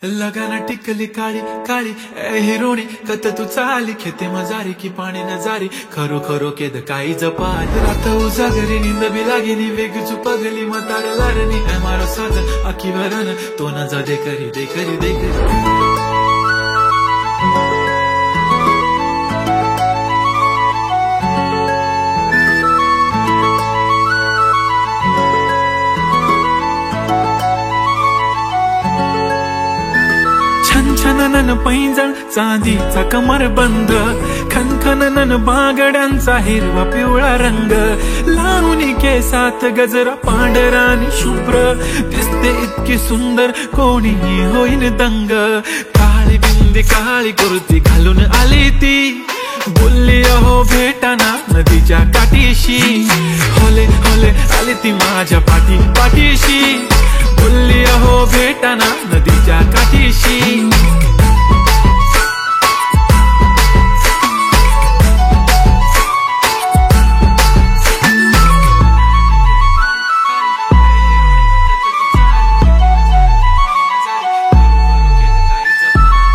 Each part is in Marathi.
लगाना टिकली काळी काळी ए हिरोणी कत तू चाली खेते मजारी की पाणी नजारी खरो खरो केद काही जपात रात उजागरी निंद बी लागेनी वेग चुपगली मतार लारणी मारो साज आखी भरन तो न जा दे करी दे करी दे करी छनछनन पैंजण चांदीचा कमर बंद खनखनन बागड्यांचा हिरवा पिवळा रंग लावणी केसात गजरा पांढरा आणि शुभ्र दिसते इतकी सुंदर कोणी होईन दंग काळी बिंदी काळी कुर्ती घालून आली ती बोलली अहो भेटाना नदीच्या काठीशी होले होले आली ती माझ्या पाठीशी बोलली अहो भेटाना नदीच्या काठीशी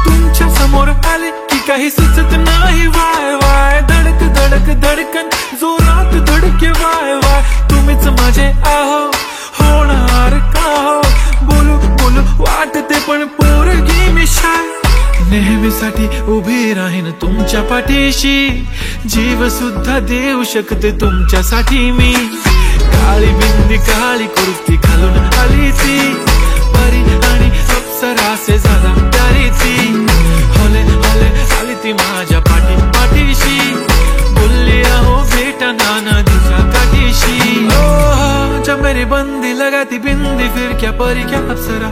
तुमच्या समोर आले की काही सुचत नाही वाय वाय धडक धडक धडकन जोरात धडके वाय वाय तुम्हीच माझे आहो होणार का हो बोलू बोलू वाटते पण पोरगी मी शाय नेहमीसाठी उभी राहीन तुमच्या पाठीशी जीव सुद्धा देऊ शकते तुमच्यासाठी मी काळी बिंदी काळी कुर्ती घालून आली ती परी आणि अप्सरासे झाला प्यारी ती होले होले आली ती माझ्या पाठीशी बोलली अहो भेटना नदीच्या काठीशी जब मेरी बंदी लगाती बिंदी फिर क्या परी क्या अप्सरा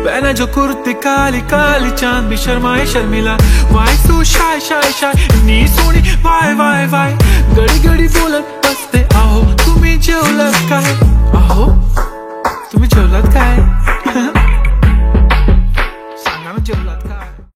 पहना जो कुर्ती काली काली चांद भी शर्माए शर्मिला वाय तू शाय शाय शाय नी सोनी वाय वाय वाय गडी गडी बोलत बसते आहो तुम्ही जेवलात काय आहो तुम्ही जेवलात काय